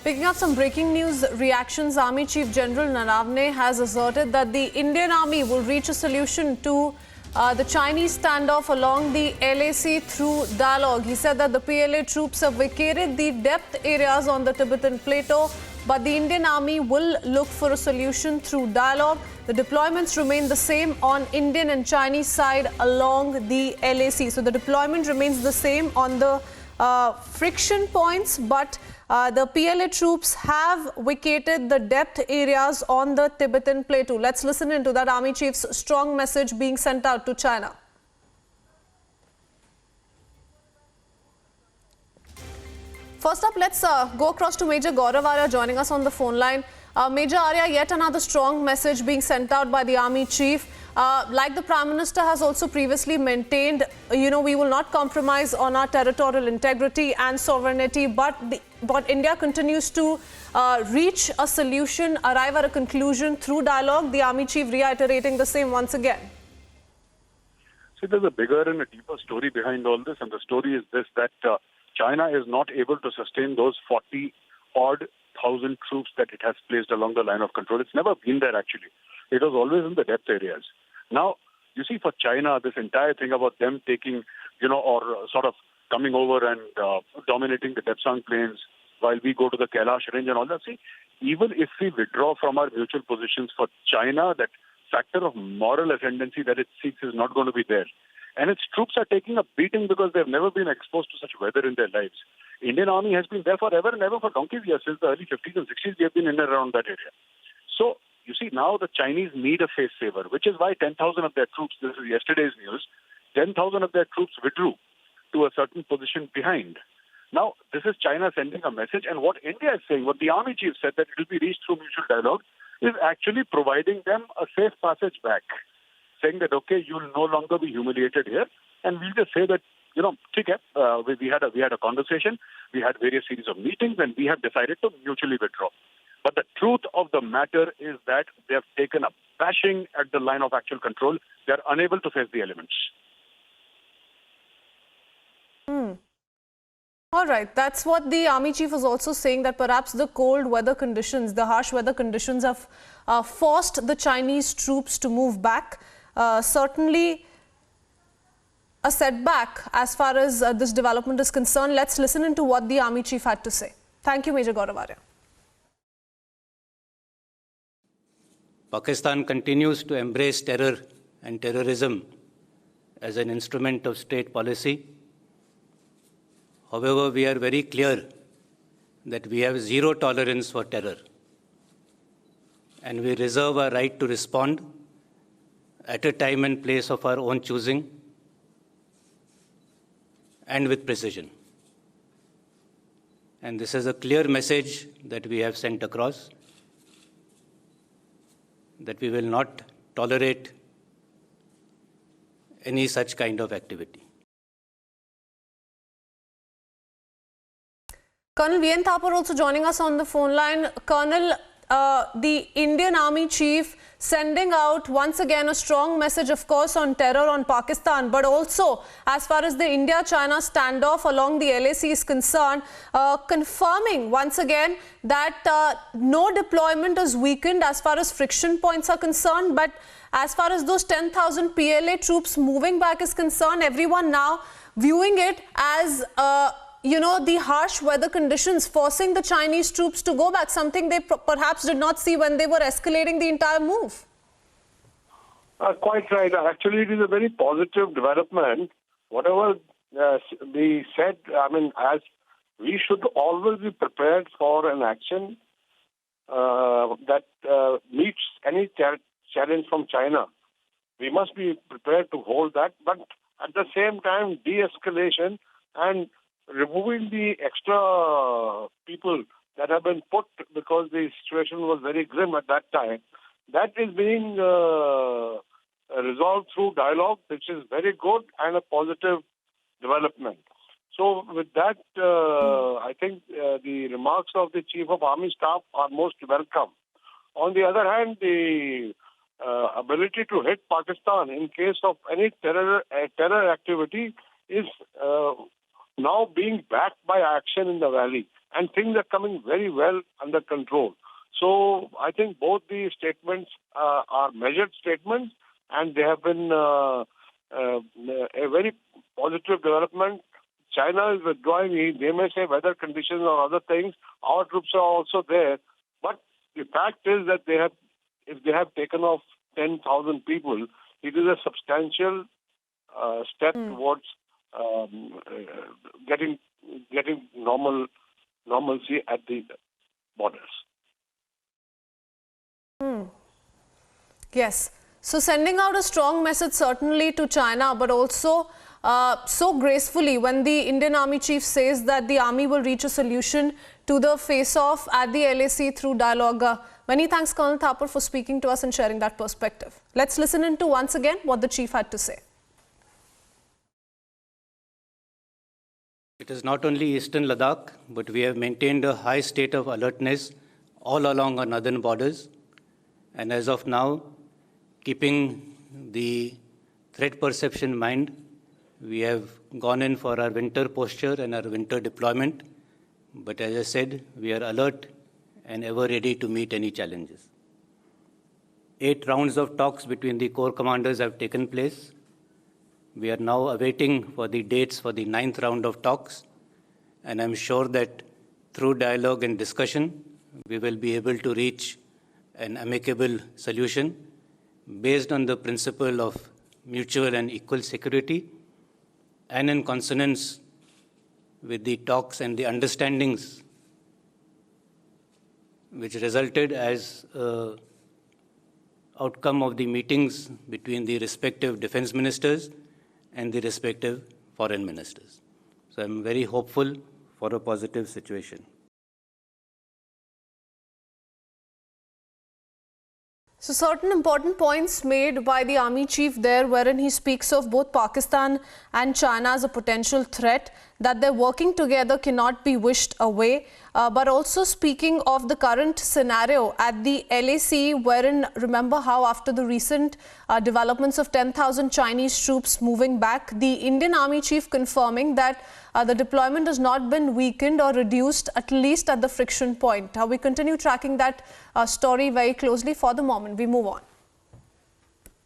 Picking up some breaking news reactions, Army Chief General Naravne has asserted that the Indian Army will reach a solution to the Chinese standoff along the LAC through dialogue. He said that the PLA troops have vacated the depth areas on the Tibetan Plateau, but the Indian Army will look for a solution through dialogue. The deployments remain the same on Indian and Chinese side along the LAC. So the deployment remains the same on the friction points, but the PLA troops have vacated the depth areas on the Tibetan Plateau. Let's listen into that Army Chief's strong message being sent out to China. First up, let's go across to Major Gaurav Arya joining us on the phone line. Major Arya, yet another strong message being sent out by the Army Chief. Like the Prime Minister has also previously maintained, we will not compromise on our territorial integrity and sovereignty, but India continues to reach a solution, arrive at a conclusion through dialogue. The Army Chief reiterating the same once again. See, there's a bigger and a deeper story behind all this, and the story is this, that China is not able to sustain those 40-odd thousand troops that it has placed along the line of control. It's never been there, actually. It was always in the depth areas. Now, you see, for China, this entire thing about them taking, or sort of coming over and dominating the Depsang plains while we go to the Kailash range and all that. See, even if we withdraw from our mutual positions, for China, that factor of moral ascendancy that it seeks is not going to be there. And its troops are taking a beating because they've never been exposed to such weather in their lives. Indian Army has been there forever and ever, for donkey's years. Since the early 50s and 60s, we have been in and around that area. So, you see, now the Chinese need a face saver, which is why 10,000 of their troops, this is yesterday's news, 10,000 of their troops withdrew to a certain position behind. Now, this is China sending a message, and what India is saying, what the Army Chief said, that it will be reached through mutual dialogue, is actually providing them a safe passage back, saying that, okay, you will no longer be humiliated here, and we'll just say that, we had a conversation, we had various series of meetings, and we have decided to mutually withdraw. But the truth of the matter is that they have taken a bashing at the line of actual control. They are unable to face the elements. All right, that's what the Army Chief was also saying, that perhaps the cold weather conditions, the harsh weather conditions have forced the Chinese troops to move back. Certainly a setback as far as this development is concerned. Let's listen into what the Army Chief had to say. Thank you, Major Gaurav Arya. Pakistan continues to embrace terror and terrorism as an instrument of state policy. However, we are very clear that we have zero tolerance for terror, and we reserve our right to respond at a time and place of our own choosing and with precision. And this is a clear message that we have sent across, that we will not tolerate any such kind of activity. Colonel V.N. Thapar also joining us on the phone line. Colonel, the Indian Army Chief sending out once again a strong message, of course, on terror on Pakistan, but also as far as the India-China standoff along the LAC is concerned, confirming once again that no deployment is weakened as far as friction points are concerned, but as far as those 10,000 PLA troops moving back is concerned, everyone now viewing it as the harsh weather conditions forcing the Chinese troops to go back, something they perhaps did not see when they were escalating the entire move. Quite right. Actually, it is a very positive development. Whatever we said, as we should always be prepared for an action that meets any challenge from China. We must be prepared to hold that, but at the same time, de-escalation and removing the extra people that have been put because the situation was very grim at that time, that is being resolved through dialogue, which is very good and a positive development. So with that, I think the remarks of the Chief of Army Staff are most welcome. On the other hand, the ability to hit Pakistan in case of any terror activity is now being backed by action in the valley. and things are coming very well under control. So I think both the statements are measured statements, and they have been a very positive development. China is withdrawing. They may say weather conditions or other things. Our troops are also there. But the fact is that if they have taken off 10,000 people, it is a substantial step towards getting normalcy at the borders. Yes. So sending out a strong message certainly to China, but also so gracefully when the Indian Army chief says that the army will reach a solution to the face-off at the LAC through dialogue. Many thanks, Colonel Thapar, for speaking to us and sharing that perspective. Let's listen into once again what the chief had to say. It is not only eastern Ladakh, but we have maintained a high state of alertness all along our northern borders. And as of now, keeping the threat perception in mind, we have gone in for our winter posture and our winter deployment. But as I said, we are alert and ever ready to meet any challenges. 8 rounds of talks between the corps commanders have taken place. We are now awaiting for the dates for the 9th round of talks. And I'm sure that through dialogue and discussion, we will be able to reach an amicable solution based on the principle of mutual and equal security and in consonance with the talks and the understandings which resulted as outcome of the meetings between the respective defense ministers and the respective foreign ministers. So I'm very hopeful for a positive situation. So certain important points made by the army chief there, wherein he speaks of both Pakistan and China as a potential threat, that their working together cannot be wished away, but also speaking of the current scenario at the LAC, wherein remember how after the recent developments of 10,000 Chinese troops moving back, the Indian Army chief confirming that the deployment has not been weakened or reduced, at least at the friction point. We continue tracking that story very closely. For the moment, we move on.